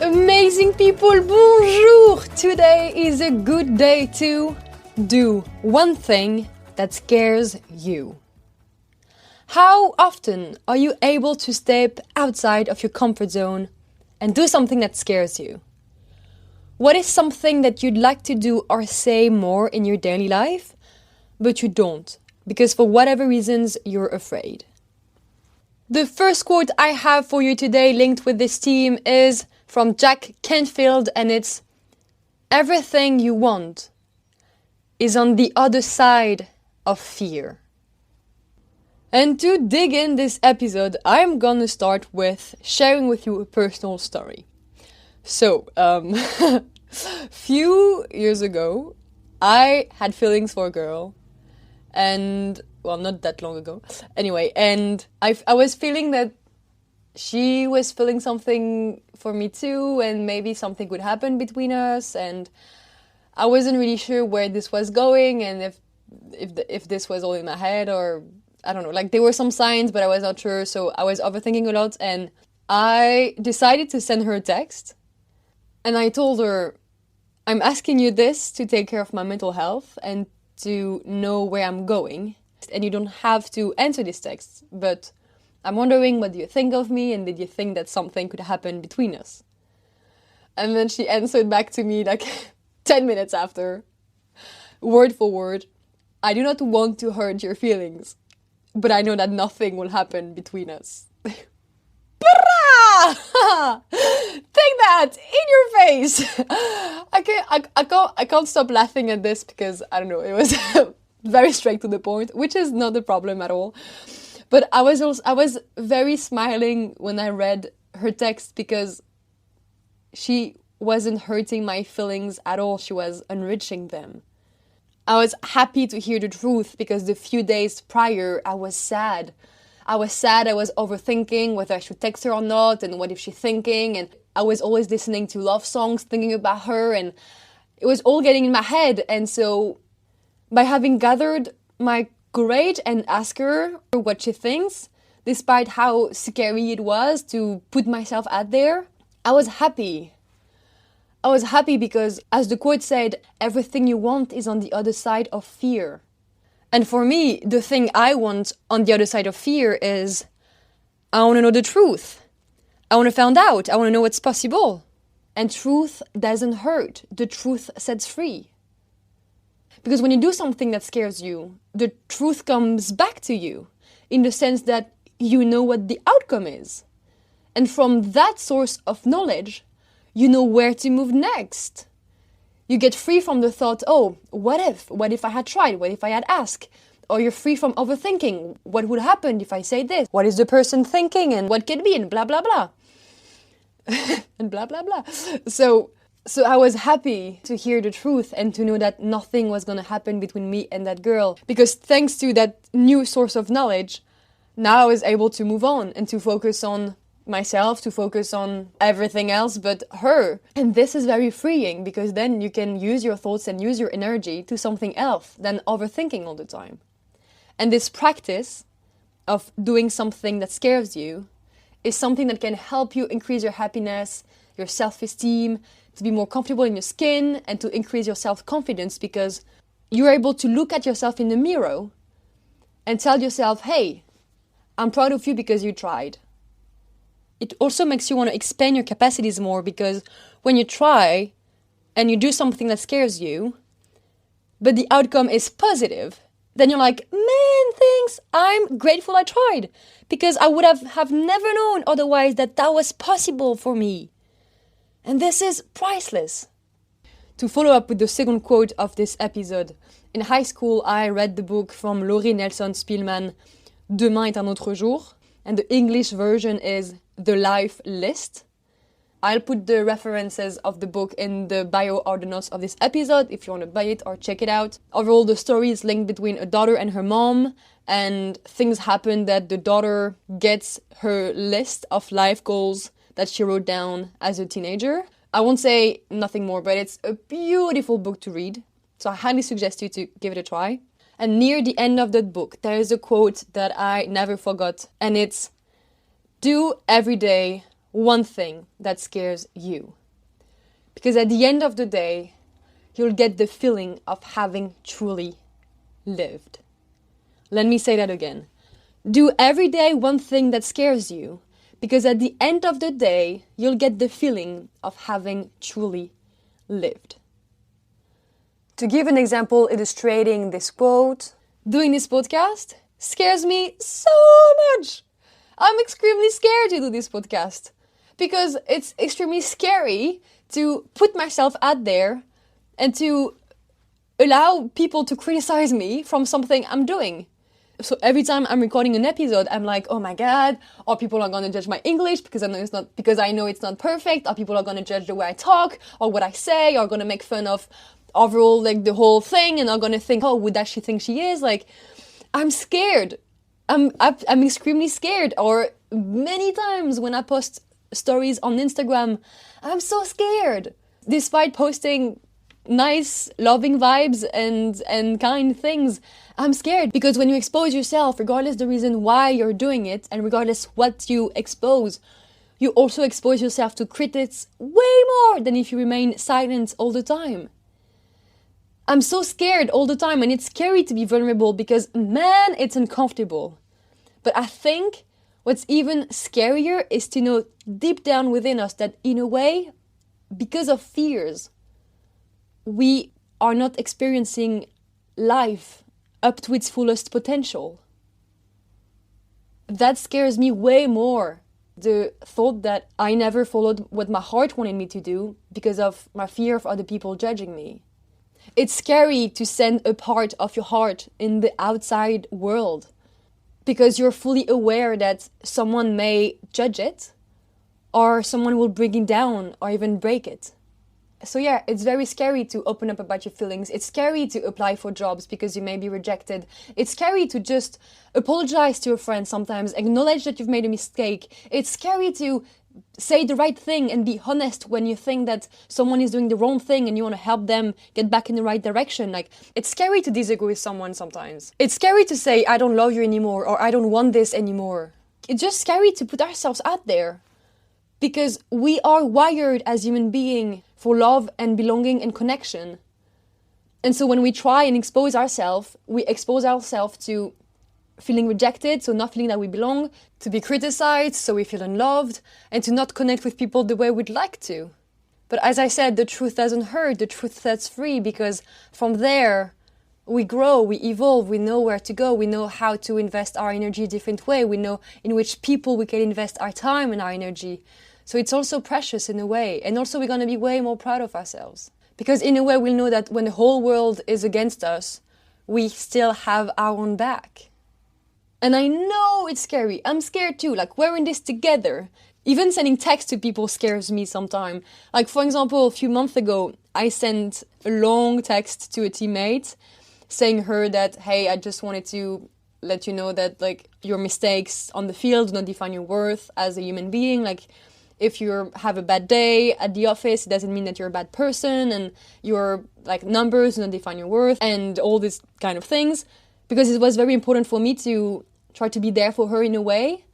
Amazing people, bonjour! Today is a good day to do one thing that scares you. How often are you able to step outside of your comfort zone and do something that scares you? What is something that you'd like to do or say more in your daily life, but you don't, because for whatever reasons you're afraid? The first quote I have for you today linked with this theme is from Canfield, and it's, "Everything you want is on the other side of fear." And to dig in this episode, I'm gonna start with sharing with you a personal story. So, few years ago, I had feelings for a girl, and, well, not that long ago. Anyway, and I was feeling that she was feeling something for me too, and maybe something would happen between us, and I wasn't really sure where this was going, and if this was all in my head, or I don't know, like there were some signs, but I was not sure, so I was overthinking a lot, and I decided to send her a text, and I told her, "I'm asking you this to take care of my mental health and to know where I'm going, and you don't have to answer this text, but I'm wondering, what do you think of me, and did you think that something could happen between us?" And then she answered back to me like 10 minutes after, word for word, "I do not want to hurt your feelings, but I know that nothing will happen between us." Take that in your face. I can't stop laughing at this because I don't know, it was very straight to the point, which is not a problem at all. But I was very smiling when I read her text because she wasn't hurting my feelings at all. She was enriching them. I was happy to hear the truth because the few days prior, I was sad. I was overthinking whether I should text her or not, and what is she thinking, and I was always listening to love songs, thinking about her, and it was all getting in my head. And so by having gathered my courage and ask her what she thinks, despite how scary it was to put myself out there, I was happy. I was happy because, as the quote said, everything you want is on the other side of fear. And for me, the thing I want on the other side of fear is, I want to know the truth. I want to find out. I want to know what's possible. And truth doesn't hurt. The truth sets free. Because when you do something that scares you, the truth comes back to you in the sense that you know what the outcome is. And from that source of knowledge, you know where to move next. You get free from the thought, oh, what if? What if I had tried? What if I had asked? Or you're free from overthinking. What would happen if I say this? What is the person thinking? And what could be? And blah, blah, blah. And blah, blah, blah. So I was happy to hear the truth and to know that nothing was going to happen between me and that girl. Because thanks to that new source of knowledge, now I was able to move on and to focus on myself, to focus on everything else but her. And this is very freeing because then you can use your thoughts and use your energy to something else than overthinking all the time. And this practice of doing something that scares you is something that can help you increase your happiness, your self-esteem, to be more comfortable in your skin, and to increase your self-confidence because you're able to look at yourself in the mirror and tell yourself, hey, I'm proud of you because you tried. It also makes you want to expand your capacities more because when you try and you do something that scares you, but the outcome is positive, then you're like, man, thanks, I'm grateful I tried because I would have never known otherwise that was possible for me. And this is priceless. To follow up with the second quote of this episode, in high school I read the book from Laurie Nelson Spillman, Demain est un autre jour, and the English version is The Life List. I'll put the references of the book in the bio or the notes of this episode if you want to buy it or check it out. Overall, the story is linked between a daughter and her mom, and things happen that the daughter gets her list of life goals that she wrote down as a teenager. I won't say nothing more, but it's a beautiful book to read, so I highly suggest you to give it a try. And near the end of that book, there is a quote that I never forgot. And it's, do every day one thing that scares you. Because at the end of the day, you'll get the feeling of having truly lived. Let me say that again. Do every day one thing that scares you. Because at the end of the day, you'll get the feeling of having truly lived. To give an example illustrating this quote, doing this podcast scares me so much. I'm extremely scared to do this podcast because it's extremely scary to put myself out there and to allow people to criticize me from something I'm doing. So every time I'm recording an episode, I'm like, oh my God, or people are going to judge my English because I know it's not perfect, or people are going to judge the way I talk or what I say, or going to make fun of overall like the whole thing, and are going to think, oh, would that she think she is? Like, I'm scared. I'm extremely scared. Or many times when I post stories on Instagram, I'm so scared. Despite posting nice, loving vibes and kind things, I'm scared. Because when you expose yourself, regardless the reason why you're doing it, and regardless what you expose, you also expose yourself to critics way more than if you remain silent all the time. I'm so scared all the time, and it's scary to be vulnerable because, man, it's uncomfortable. But I think what's even scarier is to know deep down within us that, in a way, because of fears, we are not experiencing life up to its fullest potential. That scares me way more. The thought that I never followed what my heart wanted me to do because of my fear of other people judging me. It's scary to send a part of your heart in the outside world because you're fully aware that someone may judge it, or someone will bring it down or even break it. So yeah, it's very scary to open up about your feelings. It's scary to apply for jobs because you may be rejected. It's scary to just apologize to a friend sometimes, acknowledge that you've made a mistake. It's scary to say the right thing and be honest when you think that someone is doing the wrong thing and you want to help them get back in the right direction. Like, it's scary to disagree with someone sometimes. It's scary to say, I don't love you anymore, or I don't want this anymore. It's just scary to put ourselves out there because we are wired as human beings for love and belonging and connection. And so when we try and expose ourselves, we expose ourselves to feeling rejected, so not feeling that we belong, to be criticized, so we feel unloved, and to not connect with people the way we'd like to. But as I said, the truth doesn't hurt, the truth sets free, because from there, we grow, we evolve, we know where to go, we know how to invest our energy a different way, we know in which people we can invest our time and our energy. So it's also precious in a way, and also we're going to be way more proud of ourselves. Because in a way, we'll know that when the whole world is against us, we still have our own back. And I know it's scary. I'm scared too. Like, we're in this together. Even sending text to people scares me sometimes. Like, for example, a few months ago, I sent a long text to a teammate saying her that, hey, I just wanted to let you know that, like, your mistakes on the field do not define your worth as a human being. Like, if you have a bad day at the office, it doesn't mean that you're a bad person, and your, like, numbers do not define your worth, and all these kind of things. Because it was very important for me to try to be there for her in a way.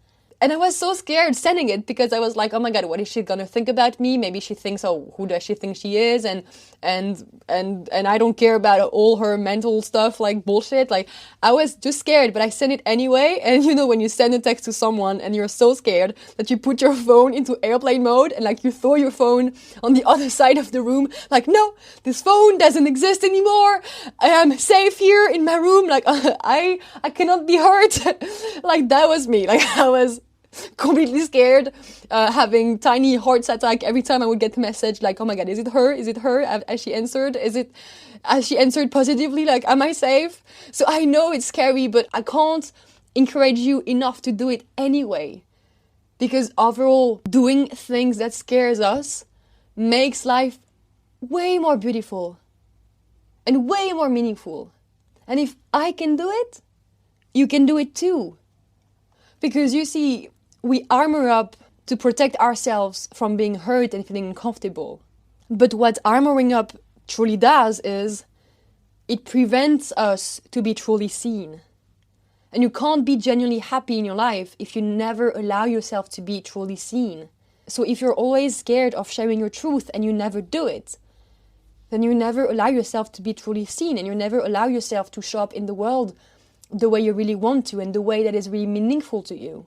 And I was so scared sending it because I was like, oh my God, what is she gonna think about me? Maybe she thinks, oh, who does she think she is? And I don't care about all her mental stuff, like bullshit. Like, I was just scared, but I sent it anyway. And you know, when you send a text to someone and you're so scared that you put your phone into airplane mode and like you throw your phone on the other side of the room, like, no, this phone doesn't exist anymore. I am safe here in my room. Like, I cannot be hurt. Like, that was me. Like, I was completely scared, having tiny heart attack every time I would get a message like, oh my God, is it her? Is it her? Has she answered? Has she answered positively? Like, am I safe? So I know it's scary, but I can't encourage you enough to do it anyway. Because overall, doing things that scares us makes life way more beautiful and way more meaningful. And if I can do it, you can do it too. Because you see, we armor up to protect ourselves from being hurt and feeling uncomfortable. But what armoring up truly does is it prevents us to be truly seen. And you can't be genuinely happy in your life if you never allow yourself to be truly seen. So if you're always scared of sharing your truth and you never do it, then you never allow yourself to be truly seen, and you never allow yourself to show up in the world the way you really want to and the way that is really meaningful to you.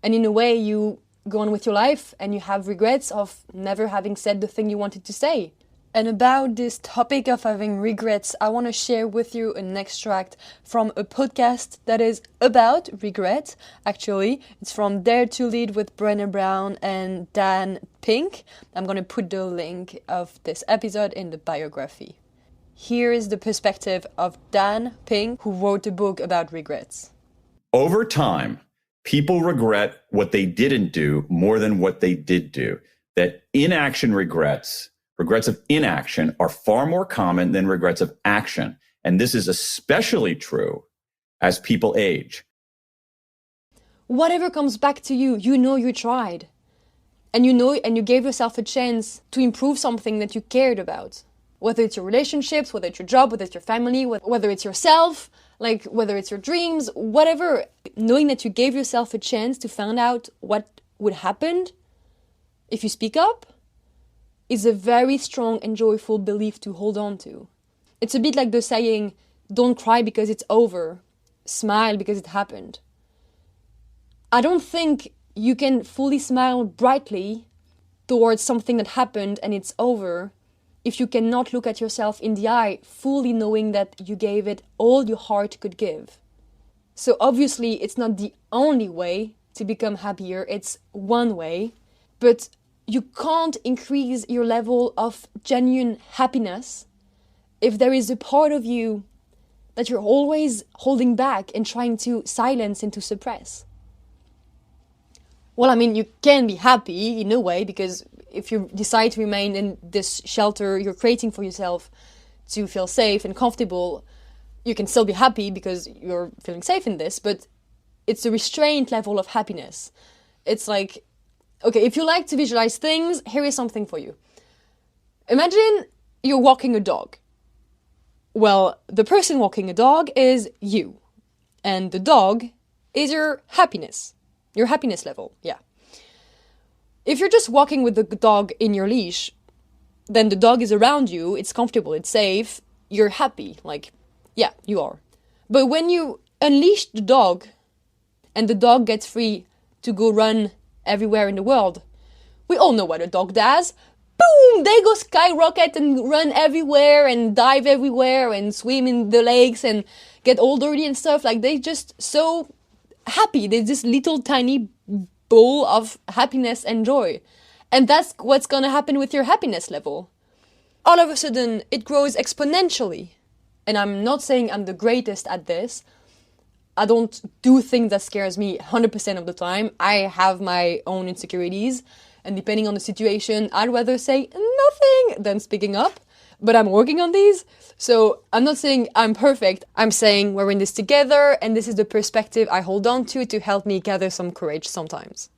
And in a way, you go on with your life and you have regrets of never having said the thing you wanted to say. And about this topic of having regrets, I want to share with you an extract from a podcast that is about regret, actually. It's from Dare to Lead with Brené Brown and Dan Pink. I'm going to put the link of this episode in the biography. Here is the perspective of Dan Pink, who wrote a book about regrets. Over time, people regret what they didn't do more than what they did do. That inaction regrets of inaction are far more common than regrets of action. And this is especially true as people age. Whatever comes back to you, you know you tried. And you know, and you gave yourself a chance to improve something that you cared about. Whether it's your relationships, whether it's your job, whether it's your family, whether it's yourself, like whether it's your dreams, whatever. Knowing that you gave yourself a chance to find out what would happen if you speak up is a very strong and joyful belief to hold on to. It's a bit like the saying, don't cry because it's over, smile because it happened. I don't think you can fully smile brightly towards something that happened and it's over if you cannot look at yourself in the eye fully knowing that you gave it all your heart could give. So obviously it's not the only way to become happier, it's one way, but you can't increase your level of genuine happiness if there is a part of you that you're always holding back and trying to silence and to suppress. Well, I mean, you can be happy in a way, because if you decide to remain in this shelter you're creating for yourself to feel safe and comfortable, you can still be happy because you're feeling safe in this, but it's a restrained level of happiness. It's like, okay, if you like to visualize things, here is something for you. Imagine you're walking a dog. Well, the person walking a dog is you. And the dog is your happiness level, yeah. If you're just walking with the dog in your leash, then the dog is around you, it's comfortable, it's safe, you're happy, like, yeah, you are. But when you unleash the dog, and the dog gets free to go run everywhere in the world, we all know what a dog does. Boom! They go skyrocket and run everywhere and dive everywhere and swim in the lakes and get all dirty and stuff. Like, they just so happy. They're this little tiny bowl of happiness and joy. And that's what's gonna happen with your happiness level. All of a sudden, it grows exponentially. And I'm not saying I'm the greatest at this. I don't do things that scares me 100% of the time. I have my own insecurities. And depending on the situation, I'd rather say nothing than speaking up. But I'm working on these. So I'm not saying I'm perfect. I'm saying we're in this together. And this is the perspective I hold on to help me gather some courage sometimes.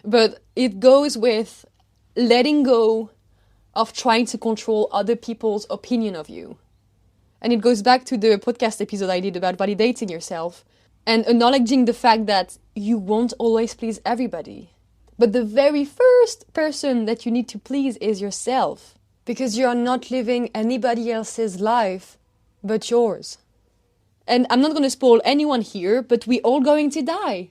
But it goes with letting go of trying to control other people's opinion of you. And it goes back to the podcast episode I did about validating yourself. And acknowledging the fact that you won't always please everybody. But the very first person that you need to please is yourself. Because you are not living anybody else's life but yours. And I'm not going to spoil anyone here, but we're all going to die.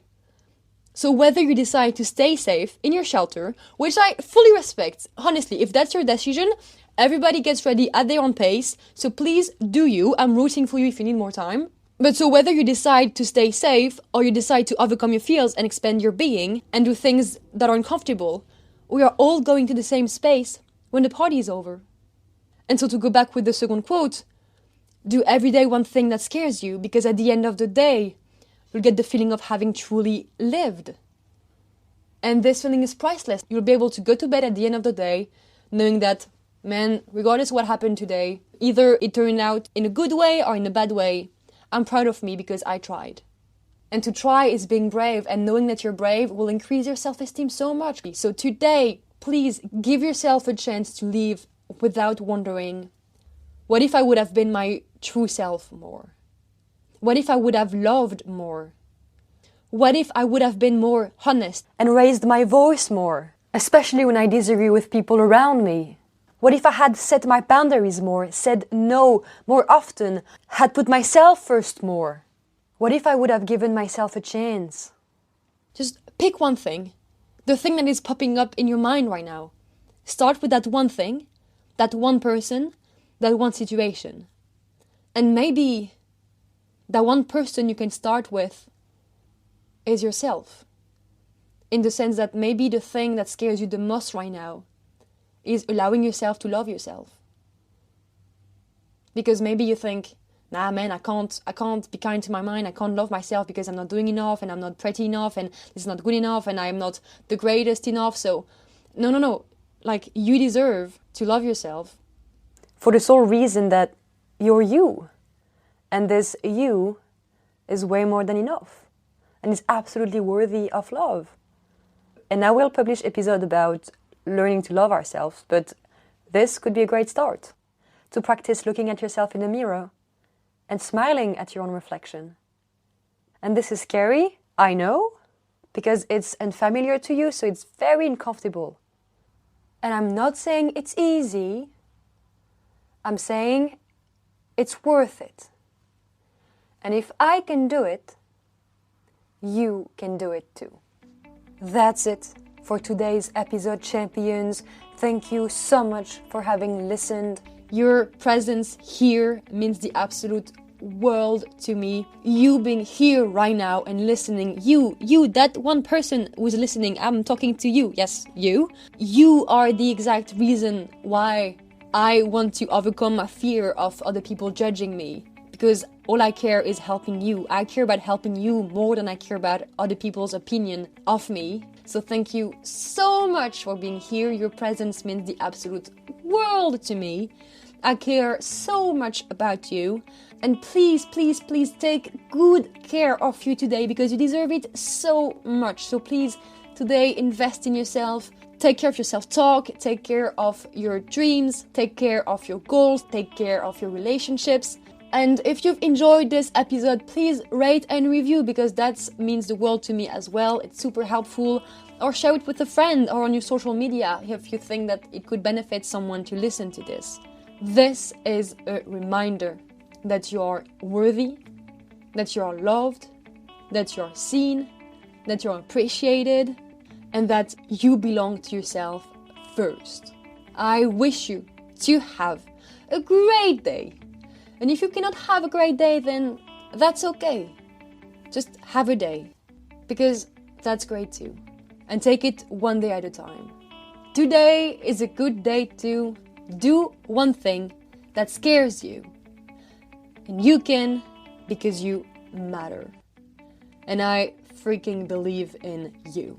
So whether you decide to stay safe in your shelter, which I fully respect, honestly, if that's your decision, everybody gets ready at their own pace. So please do you. I'm rooting for you if you need more time. But so whether you decide to stay safe or you decide to overcome your fears and expand your being and do things that are uncomfortable, we are all going to the same space when the party is over. And so to go back with the second quote, do every day one thing that scares you, because at the end of the day, you'll get the feeling of having truly lived. And this feeling is priceless. You'll be able to go to bed at the end of the day knowing that, man, regardless of what happened today, either it turned out in a good way or in a bad way, I'm proud of me because I tried. And to try is being brave, and knowing that you're brave will increase your self-esteem so much. So today, please give yourself a chance to live without wondering, what if I would have been my true self more? What if I would have loved more? What if I would have been more honest and raised my voice more, especially when I disagree with people around me? What if I had set my boundaries more, said no more often, had put myself first more? What if I would have given myself a chance? Just pick one thing, the thing that is popping up in your mind right now. Start with that one thing, that one person, that one situation. And maybe that one person you can start with is yourself. In the sense that maybe the thing that scares you the most right now is allowing yourself to love yourself. Because maybe you think, nah man, I can't be kind to my mind, I can't love myself because I'm not doing enough and I'm not pretty enough and it's not good enough and I'm not the greatest enough. So no. Like, you deserve to love yourself. For the sole reason that you're you. And this you is way more than enough. And is absolutely worthy of love. And I will publish episode about learning to love ourselves, but this could be a great start. To practice looking at yourself in the mirror and smiling at your own reflection. And this is scary, I know, because it's unfamiliar to you, so it's very uncomfortable. And I'm not saying it's easy, I'm saying it's worth it. And if I can do it, you can do it too. That's it for today's episode, champions. Thank you so much for having listened. Your presence here means the absolute world to me. You being here right now and listening, you, that one person who's listening, I'm talking to you, yes, you. You are the exact reason why I want to overcome my fear of other people judging me. Because all I care is helping you. I care about helping you more than I care about other people's opinion of me. So thank you so much for being here. Your presence means the absolute world to me. I care so much about you. And please, please, please take good care of you today because you deserve it so much. So please, today, invest in yourself. Take care of your self-talk. Take care of your dreams. Take care of your goals. Take care of your relationships. And if you've enjoyed this episode, please rate and review because that means the world to me as well. It's super helpful. Or share it with a friend or on your social media if you think that it could benefit someone to listen to this. This is a reminder that you are worthy, that you are loved, that you are seen, that you are appreciated, and that you belong to yourself first. I wish you to have a great day. And if you cannot have a great day, then that's okay. Just have a day, because that's great too. And take it one day at a time. Today is a good day to do one thing that scares you. And you can, because you matter. And I freaking believe in you.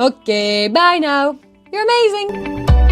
Okay, bye now. You're amazing.